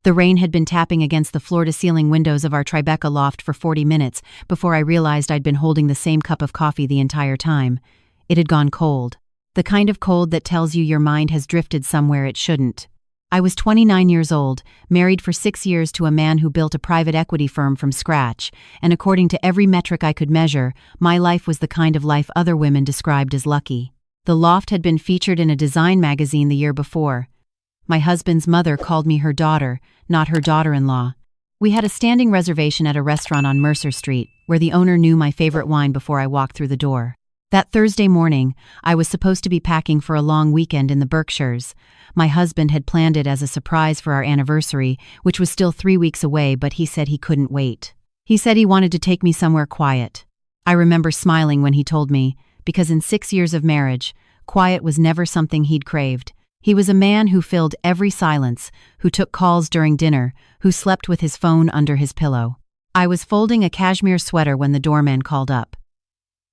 The rain had been tapping against the floor-to-ceiling windows of our Tribeca loft for 40 minutes before I realized I'd been holding the same cup of coffee the entire time. It had gone cold. The kind of cold that tells you your mind has drifted somewhere it shouldn't. I was 29 years old, married for 6 years to a man who built a private equity firm from scratch, and according to every metric I could measure, my life was the kind of life other women described as lucky. The loft had been featured in a design magazine the year before. My husband's mother called me her daughter, not her daughter-in-law. We had a standing reservation at a restaurant on Mercer Street, where the owner knew my favorite wine before I walked through the door. That Thursday morning, I was supposed to be packing for a long weekend in the Berkshires. My husband had planned it as a surprise for our anniversary, which was still 3 weeks away, but he said he couldn't wait. He said he wanted to take me somewhere quiet. I remember smiling when he told me, because in 6 years of marriage, quiet was never something he'd craved. He was a man who filled every silence, who took calls during dinner, who slept with his phone under his pillow. I was folding a cashmere sweater when the doorman called up.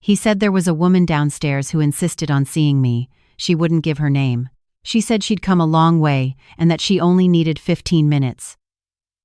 He said there was a woman downstairs who insisted on seeing me. She wouldn't give her name. She said she'd come a long way and that she only needed 15 minutes.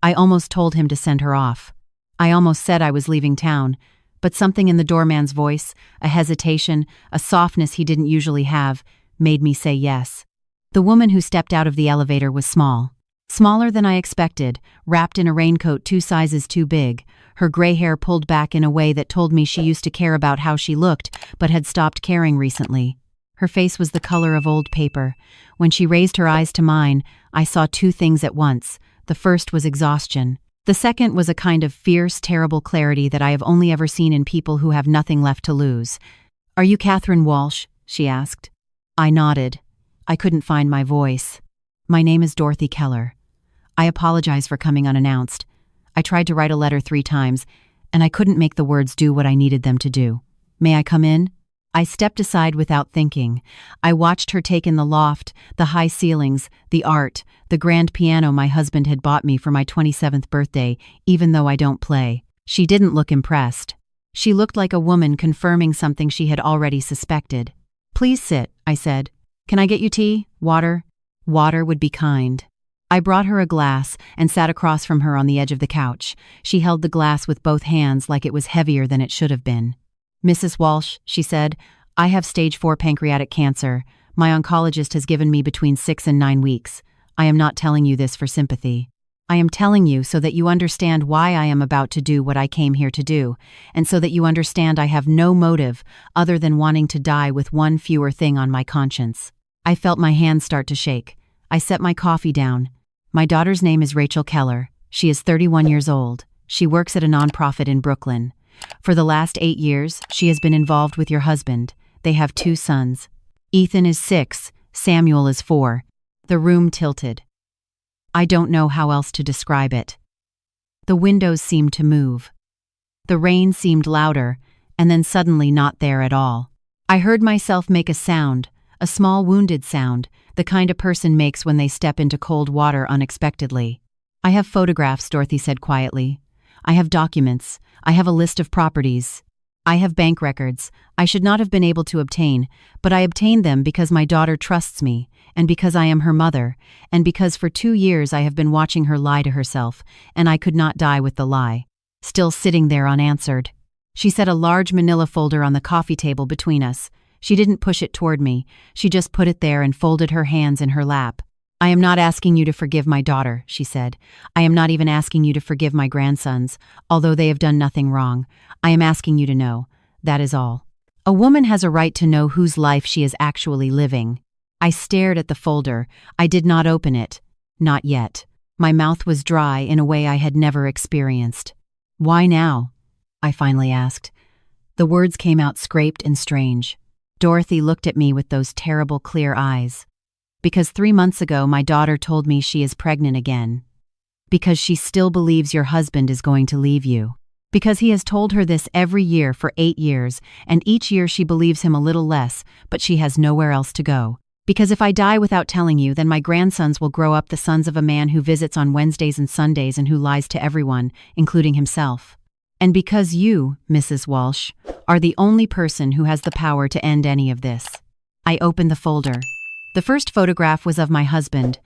I almost told him to send her off. I almost said I was leaving town, but something in the doorman's voice, a hesitation, a softness he didn't usually have, made me say yes. The woman who stepped out of the elevator was small. Smaller than I expected, wrapped in a raincoat 2 sizes too big, her gray hair pulled back in a way that told me she used to care about how she looked, but had stopped caring recently. Her face was the color of old paper. When she raised her eyes to mine, I saw 2 things at once. The first was exhaustion. The second was a kind of fierce, terrible clarity that I have only ever seen in people who have nothing left to lose. "Are you Catherine Walsh?" she asked. I nodded. I couldn't find my voice. "My name is Dorothy Keller. I apologize for coming unannounced. I tried to write a letter 3 times, and I couldn't make the words do what I needed them to do. May I come in?" I stepped aside without thinking. I watched her take in the loft, the high ceilings, the art, the grand piano my husband had bought me for my 27th birthday, even though I don't play. She didn't look impressed. She looked like a woman confirming something she had already suspected. "Please sit," I said. "Can I get you tea? Water?" Water would be kind. I brought her a glass and sat across from her on the edge of the couch. She held the glass with both hands like it was heavier than it should have been. "Mrs. Walsh," she said, "I have stage 4 pancreatic cancer. My oncologist has given me between 6 and 9 weeks. I am not telling you this for sympathy. I am telling you so that you understand why I am about to do what I came here to do, and so that you understand I have no motive other than wanting to die with one fewer thing on my conscience." I felt my hands start to shake. I set my coffee down. "My daughter's name is Rachel Keller. She is 31 years old. She works at a nonprofit in Brooklyn. For the last 8 years, she has been involved with your husband. They have 2 sons. Ethan is 6, Samuel is 4. The room tilted. I don't know how else to describe it. The windows seemed to move. The rain seemed louder, and then suddenly not there at all. I heard myself make a sound, a small wounded sound, the kind a person makes when they step into cold water unexpectedly. "I have photographs," Dorothy said quietly. "I have documents. I have a list of properties. I have bank records I should not have been able to obtain, but I obtained them because my daughter trusts me, and because I am her mother, and because for 2 years I have been watching her lie to herself, and I could not die with the lie." Still sitting there unanswered. She set a large manila folder on the coffee table between us. She didn't push it toward me. She just put it there and folded her hands in her lap. "I am not asking you to forgive my daughter," she said. "I am not even asking you to forgive my grandsons, although they have done nothing wrong. I am asking you to know. That is all. A woman has a right to know whose life she is actually living." I stared at the folder. I did not open it. Not yet. My mouth was dry in a way I had never experienced. "Why now?" I finally asked. The words came out scraped and strange. Dorothy looked at me with those terrible clear eyes. "Because 3 months ago my daughter told me she is pregnant again. Because she still believes your husband is going to leave you. Because he has told her this every year for 8 years, and each year she believes him a little less, but she has nowhere else to go. Because if I die without telling you, then my grandsons will grow up the sons of a man who visits on Wednesdays and Sundays and who lies to everyone, including himself. And because you, Mrs. Walsh, are the only person who has the power to end any of this." I opened the folder. The first photograph was of my husband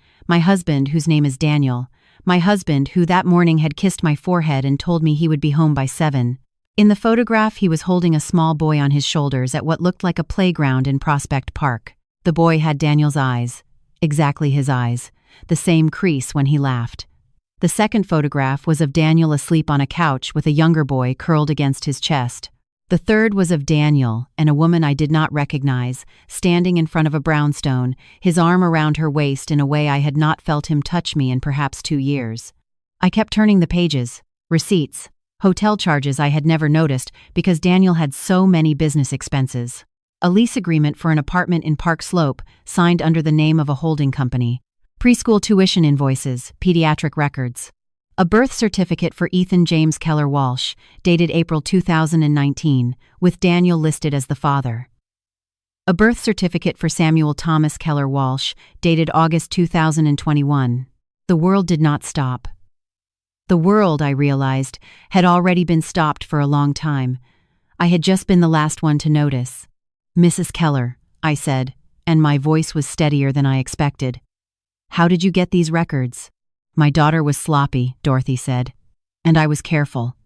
whose name is Daniel. my husband, who that morning had kissed my forehead and told me he would be home by 7. In the photograph, he was holding a small boy on his shoulders at what looked like a playground in Prospect Park. The boy had Daniel's eyes. Exactly his eyes. The same crease when he laughed. The second photograph was of Daniel asleep on a couch with a younger boy curled against his chest. The third was of Daniel and a woman I did not recognize, standing in front of a brownstone, his arm around her waist in a way I had not felt him touch me in perhaps 2 years. I kept turning the pages. Receipts. Hotel charges I had never noticed because Daniel had so many business expenses. A lease agreement for an apartment in Park Slope, signed under the name of a holding company. Preschool tuition invoices, pediatric records. A birth certificate for Ethan James Keller Walsh, dated April 2019, with Daniel listed as the father. A birth certificate for Samuel Thomas Keller Walsh, dated August 2021. The world did not stop. The world, I realized, had already been stopped for a long time. I had just been the last one to notice. "Mrs. Keller," I said, and my voice was steadier than I expected. "How did you get these records?" "My daughter was sloppy," Dorothy said, "and I was careful.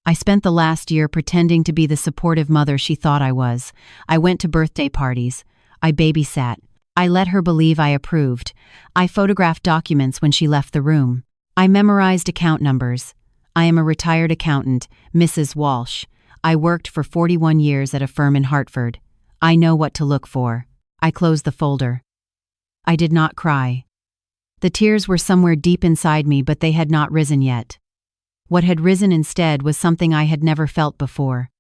I spent the last year pretending to be the supportive mother she thought I was. I went to birthday parties. I babysat. I let her believe I approved. I photographed documents when she left the room. I memorized account numbers. I am a retired accountant, Mrs. Walsh. I worked for 41 years at a firm in Hartford. I know what to look for." I closed the folder. I did not cry. The tears were somewhere deep inside me, but they had not risen yet. What had risen instead was something I had never felt before.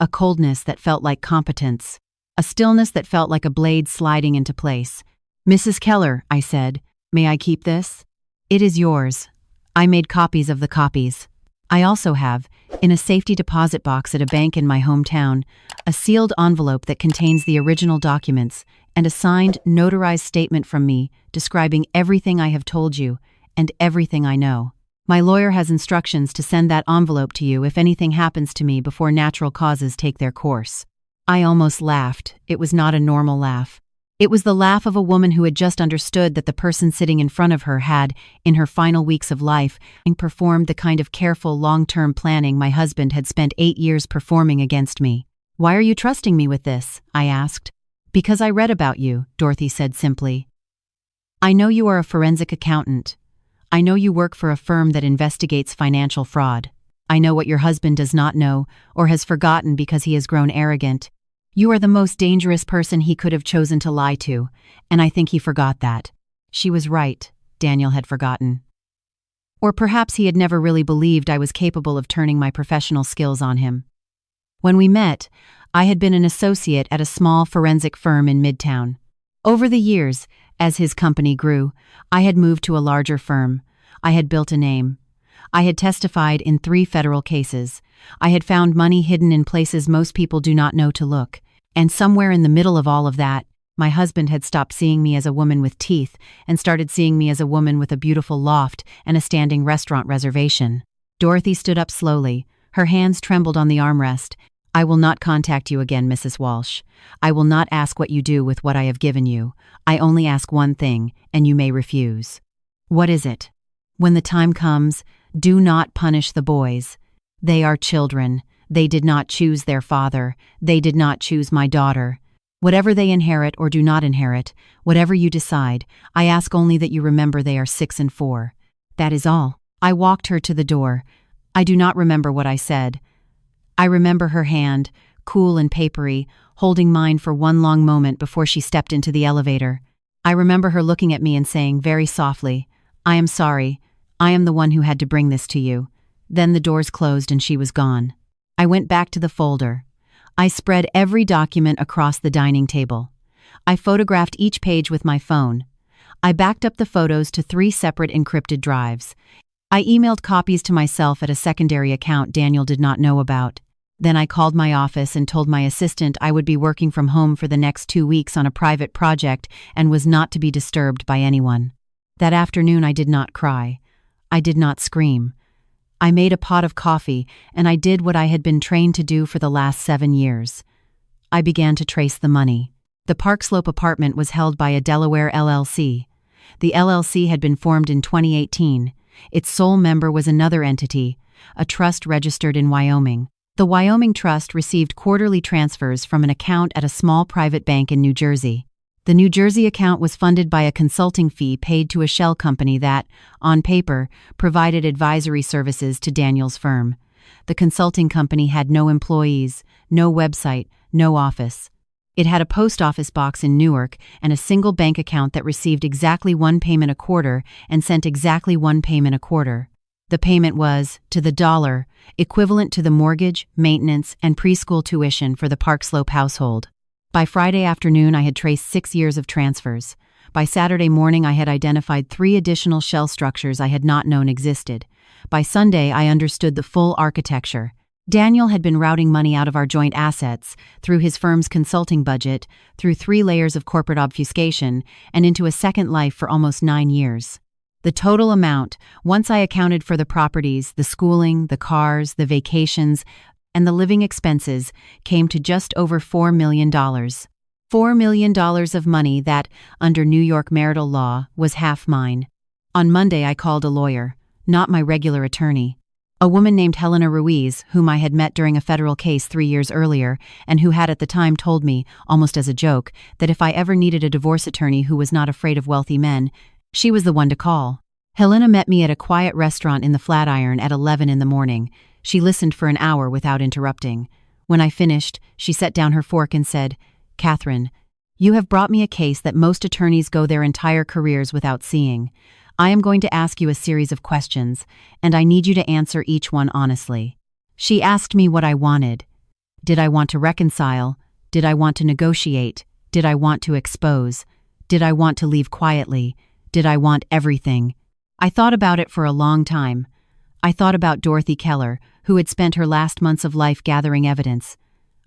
A coldness that felt like competence. A stillness that felt like a blade sliding into place. "Mrs. Keller," I said, "may I keep this?" "It is yours. I made copies of the copies. I also have, in a safety deposit box at a bank in my hometown, a sealed envelope that contains the original documents and a signed, notarized statement from me describing everything I have told you and everything I know. My lawyer has instructions to send that envelope to you if anything happens to me before natural causes take their course." I almost laughed. It was not a normal laugh. It was the laugh of a woman who had just understood that the person sitting in front of her had, in her final weeks of life, performed the kind of careful long-term planning my husband had spent 8 years performing against me. "Why are you trusting me with this?" I asked. "Because I read about you," Dorothy said simply. "I know you are a forensic accountant. I know you work for a firm that investigates financial fraud. I know what your husband does not know or has forgotten because he has grown arrogant. You are the most dangerous person he could have chosen to lie to, and I think he forgot that." She was right. Daniel had forgotten. Or perhaps he had never really believed I was capable of turning my professional skills on him. When we met, I had been an associate at a small forensic firm in Midtown. Over the years, as his company grew, I had moved to a larger firm. I had built a name. I had testified in 3 federal cases. I had found money hidden in places most people do not know to look. And somewhere in the middle of all of that, my husband had stopped seeing me as a woman with teeth and started seeing me as a woman with a beautiful loft and a standing restaurant reservation. Dorothy stood up slowly. Her hands trembled on the armrest. "I will not contact you again, Mrs. Walsh. I will not ask what you do with what I have given you. I only ask one thing, and you may refuse." "What is it?" "When the time comes, do not punish the boys. They are children. They did not choose their father. They did not choose my daughter. Whatever they inherit or do not inherit, whatever you decide, I ask only that you remember they are 6 and 4. That is all." I walked her to the door. I do not remember what I said. I remember her hand, cool and papery, holding mine for one long moment before she stepped into the elevator. I remember her looking at me and saying very softly, "I am sorry. I am the one who had to bring this to you." Then the doors closed and she was gone. I went back to the folder. I spread every document across the dining table. I photographed each page with my phone. I backed up the photos to 3 separate encrypted drives. I emailed copies to myself at a secondary account Daniel did not know about. Then I called my office and told my assistant I would be working from home for the next 2 weeks on a private project and was not to be disturbed by anyone. That afternoon I did not cry. I did not scream. I made a pot of coffee, and I did what I had been trained to do for the last 7 years. I began to trace the money. The Park Slope apartment was held by a Delaware LLC. The LLC had been formed in 2018. Its sole member was another entity, a trust registered in Wyoming. The Wyoming Trust received quarterly transfers from an account at a small private bank in New Jersey. The New Jersey account was funded by a consulting fee paid to a shell company that, on paper, provided advisory services to Daniel's firm. The consulting company had no employees, no website, no office. It had a post office box in Newark and a single bank account that received exactly one payment a quarter and sent exactly one payment a quarter. The payment was, to the dollar, equivalent to the mortgage, maintenance, and preschool tuition for the Park Slope household. By Friday afternoon, I had traced 6 years of transfers. By Saturday morning, I had identified 3 additional shell structures I had not known existed. By Sunday, I understood the full architecture. Daniel had been routing money out of our joint assets, through his firm's consulting budget, through 3 layers of corporate obfuscation, and into a second life for almost 9 years. The total amount, once I accounted for the properties, the schooling, the cars, the vacations, and the living expenses, came to just over $4 million. $4 million of money that, under New York marital law, was half mine. On Monday, I called a lawyer, not my regular attorney. A woman named Helena Ruiz, whom I had met during a federal case 3 years earlier, and who had at the time told me, almost as a joke, that if I ever needed a divorce attorney who was not afraid of wealthy men, she was the one to call. Helena met me at a quiet restaurant in the Flatiron at 11 in the morning. She listened for an hour without interrupting. When I finished, she set down her fork and said, "Catherine, you have brought me a case that most attorneys go their entire careers without seeing. I am going to ask you a series of questions, and I need you to answer each one honestly." She asked me what I wanted. Did I want to reconcile? Did I want to negotiate? Did I want to expose? Did I want to leave quietly? Did I want everything? I thought about it for a long time. I thought about Dorothy Keller, who had spent her last months of life gathering evidence.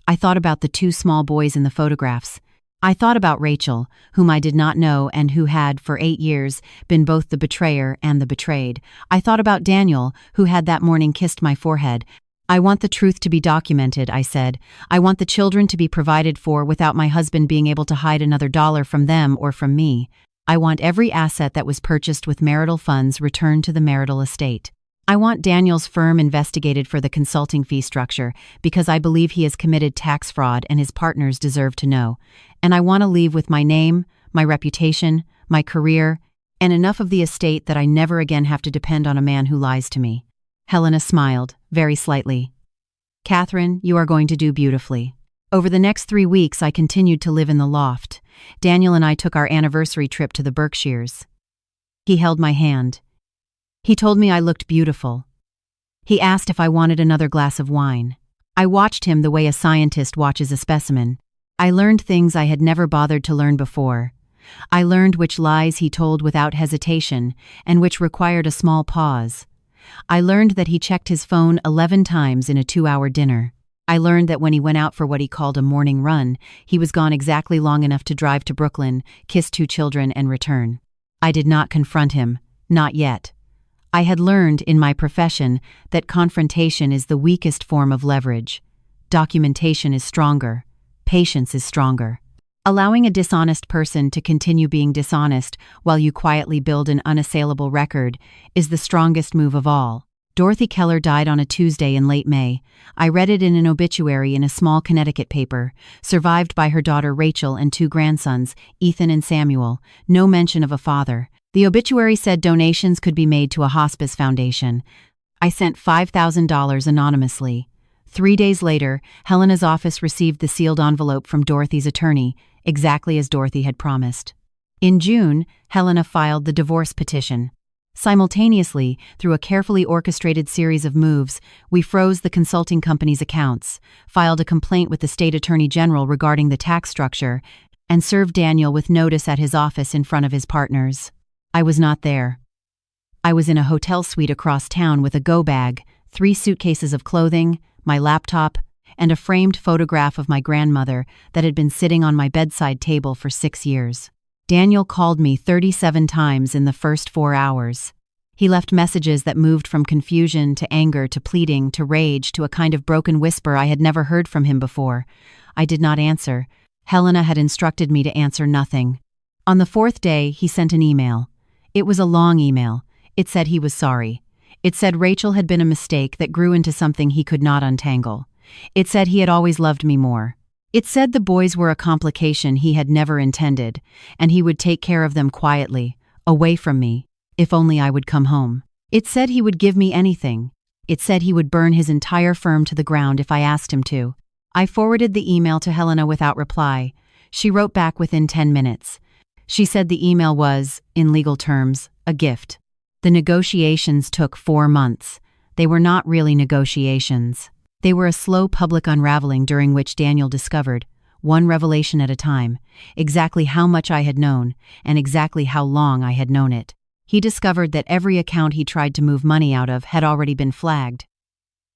I thought about the 2 small boys in the photographs. I thought about Rachel, whom I did not know and who had, for 8 years, been both the betrayer and the betrayed. I thought about Daniel, who had that morning kissed my forehead. I want the truth to be documented, I said. I want the children to be provided for without my husband being able to hide another dollar from them or from me. I want every asset that was purchased with marital funds returned to the marital estate. I want Daniel's firm investigated for the consulting fee structure because I believe he has committed tax fraud and his partners deserve to know. And I want to leave with my name, my reputation, my career, and enough of the estate that I never again have to depend on a man who lies to me. Helena smiled, very slightly. "Catherine, you are going to do beautifully." Over the next 3 weeks, I continued to live in the loft. Daniel and I took our anniversary trip to the Berkshires. He held my hand. He told me I looked beautiful. He asked if I wanted another glass of wine. I watched him the way a scientist watches a specimen. I learned things I had never bothered to learn before. I learned which lies he told without hesitation and which required a small pause. I learned that he checked his phone 11 times in a 2-hour dinner. I learned that when he went out for what he called a morning run, he was gone exactly long enough to drive to Brooklyn, kiss 2 children, and return. I did not confront him, not yet. I had learned in my profession that confrontation is the weakest form of leverage. Documentation is stronger. Patience is stronger. Allowing a dishonest person to continue being dishonest while you quietly build an unassailable record is the strongest move of all. Dorothy Keller died on a Tuesday in late May. I read it in an obituary in a small Connecticut paper, survived by her daughter Rachel and 2 grandsons, Ethan and Samuel, no mention of a father. The obituary said donations could be made to a hospice foundation. I sent $5,000 anonymously. 3 days later, Helena's office received the sealed envelope from Dorothy's attorney, exactly as Dorothy had promised. In June, Helena filed the divorce petition. Simultaneously, through a carefully orchestrated series of moves, we froze the consulting company's accounts, filed a complaint with the state attorney general regarding the tax structure, and served Daniel with notice at his office in front of his partners. I was not there. I was in a hotel suite across town with a go bag, 3 suitcases of clothing, my laptop, and a framed photograph of my grandmother that had been sitting on my bedside table for 6 years. Daniel called me 37 times in the first 4 hours. He left messages that moved from confusion to anger to pleading to rage to a kind of broken whisper I had never heard from him before. I did not answer. Helena had instructed me to answer nothing. On the 4th day, he sent an email. It was a long email. It said he was sorry. It said Rachel had been a mistake that grew into something he could not untangle. It said he had always loved me more. It said the boys were a complication he had never intended, and he would take care of them quietly, away from me, if only I would come home. It said he would give me anything. It said he would burn his entire firm to the ground if I asked him to. I forwarded the email to Helena without reply. She wrote back within 10 minutes. She said the email was, in legal terms, a gift. The negotiations took 4 months. They were not really negotiations. They were a slow public unraveling during which Daniel discovered, one revelation at a time, exactly how much I had known and exactly how long I had known it. He discovered that every account he tried to move money out of had already been flagged.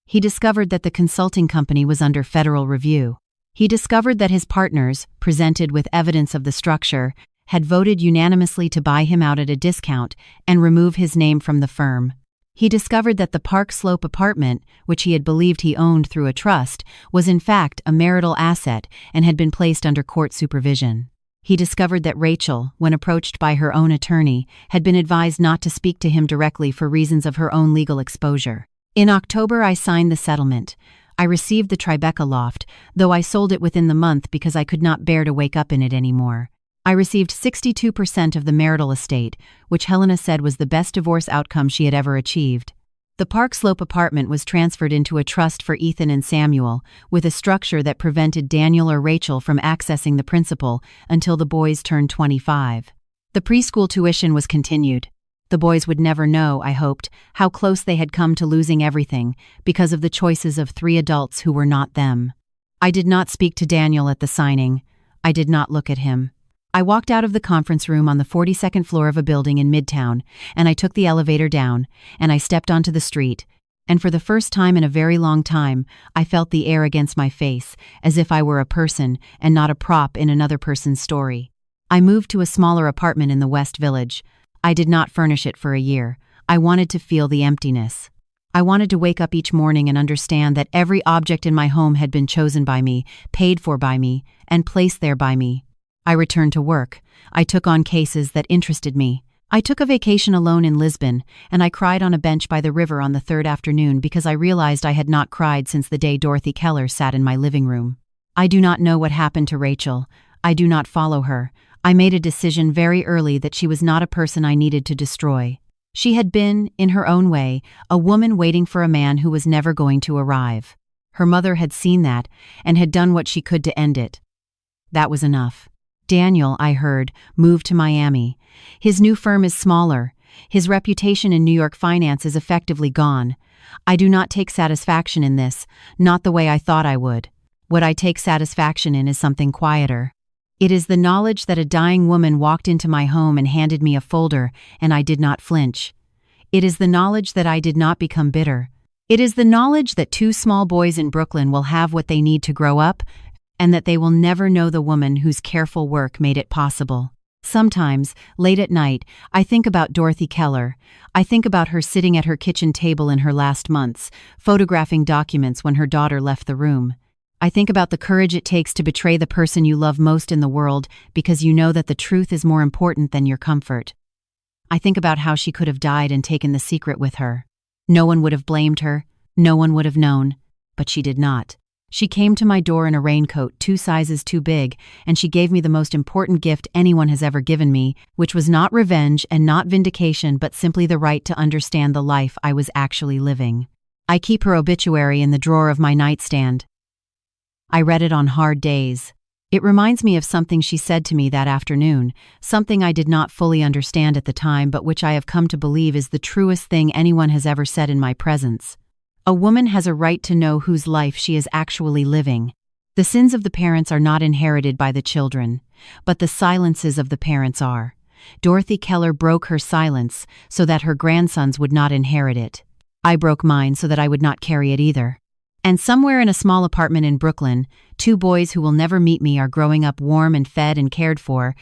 He discovered that the consulting company was under federal review. He discovered that his partners, presented with evidence of the structure, had voted unanimously to buy him out at a discount and remove his name from the firm. He discovered that the Park Slope apartment, which he had believed he owned through a trust, was in fact a marital asset and had been placed under court supervision. He discovered that Rachel, when approached by her own attorney, had been advised not to speak to him directly for reasons of her own legal exposure. In October, I signed the settlement. I received the Tribeca loft, though I sold it within the month because I could not bear to wake up in it anymore. I received 62% of the marital estate, which Helena said was the best divorce outcome she had ever achieved. The Park Slope apartment was transferred into a trust for Ethan and Samuel, with a structure that prevented Daniel or Rachel from accessing the principal until the boys turned 25. The preschool tuition was continued. The boys would never know, I hoped, how close they had come to losing everything because of the choices of 3 adults who were not them. I did not speak to Daniel at the signing. I did not look at him. I walked out of the conference room on the 42nd floor of a building in Midtown, and I took the elevator down, and I stepped onto the street, and for the first time in a very long time, I felt the air against my face, as if I were a person and not a prop in another person's story. I moved to a smaller apartment in the West Village. I did not furnish it for a year. I wanted to feel the emptiness. I wanted to wake up each morning and understand that every object in my home had been chosen by me, paid for by me, and placed there by me. I returned to work. I took on cases that interested me. I took a vacation alone in Lisbon, and I cried on a bench by the river on the 3rd afternoon because I realized I had not cried since the day Dorothy Keller sat in my living room. I do not know what happened to Rachel. I do not follow her. I made a decision very early that she was not a person I needed to destroy. She had been, in her own way, a woman waiting for a man who was never going to arrive. Her mother had seen that and had done what she could to end it. That was enough. Daniel, I heard, moved to Miami. His new firm is smaller. His reputation in New York finance is effectively gone. I do not take satisfaction in this, not the way I thought I would. What I take satisfaction in is something quieter. It is the knowledge that a dying woman walked into my home and handed me a folder, and I did not flinch. It is the knowledge that I did not become bitter. It is the knowledge that 2 small boys in Brooklyn will have what they need to grow up, and that they will never know the woman whose careful work made it possible. Sometimes, late at night, I think about Dorothy Keller. I think about her sitting at her kitchen table in her last months, photographing documents when her daughter left the room. I think about the courage it takes to betray the person you love most in the world because you know that the truth is more important than your comfort. I think about how she could have died and taken the secret with her. No one would have blamed her. No one would have known. But she did not. She came to my door in a raincoat 2 sizes too big, and she gave me the most important gift anyone has ever given me, which was not revenge and not vindication, but simply the right to understand the life I was actually living. I keep her obituary in the drawer of my nightstand. I read it on hard days. It reminds me of something she said to me that afternoon, something I did not fully understand at the time, but which I have come to believe is the truest thing anyone has ever said in my presence. A woman has a right to know whose life she is actually living. The sins of the parents are not inherited by the children, but the silences of the parents are. Dorothy Keller broke her silence so that her grandsons would not inherit it. I broke mine so that I would not carry it either. And somewhere in a small apartment in Brooklyn, 2 boys who will never meet me are growing up warm and fed and cared for,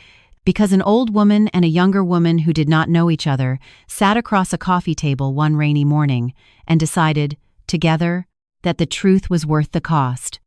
because an old woman and a younger woman who did not know each other sat across a coffee table one rainy morning and decided, together, that the truth was worth the cost.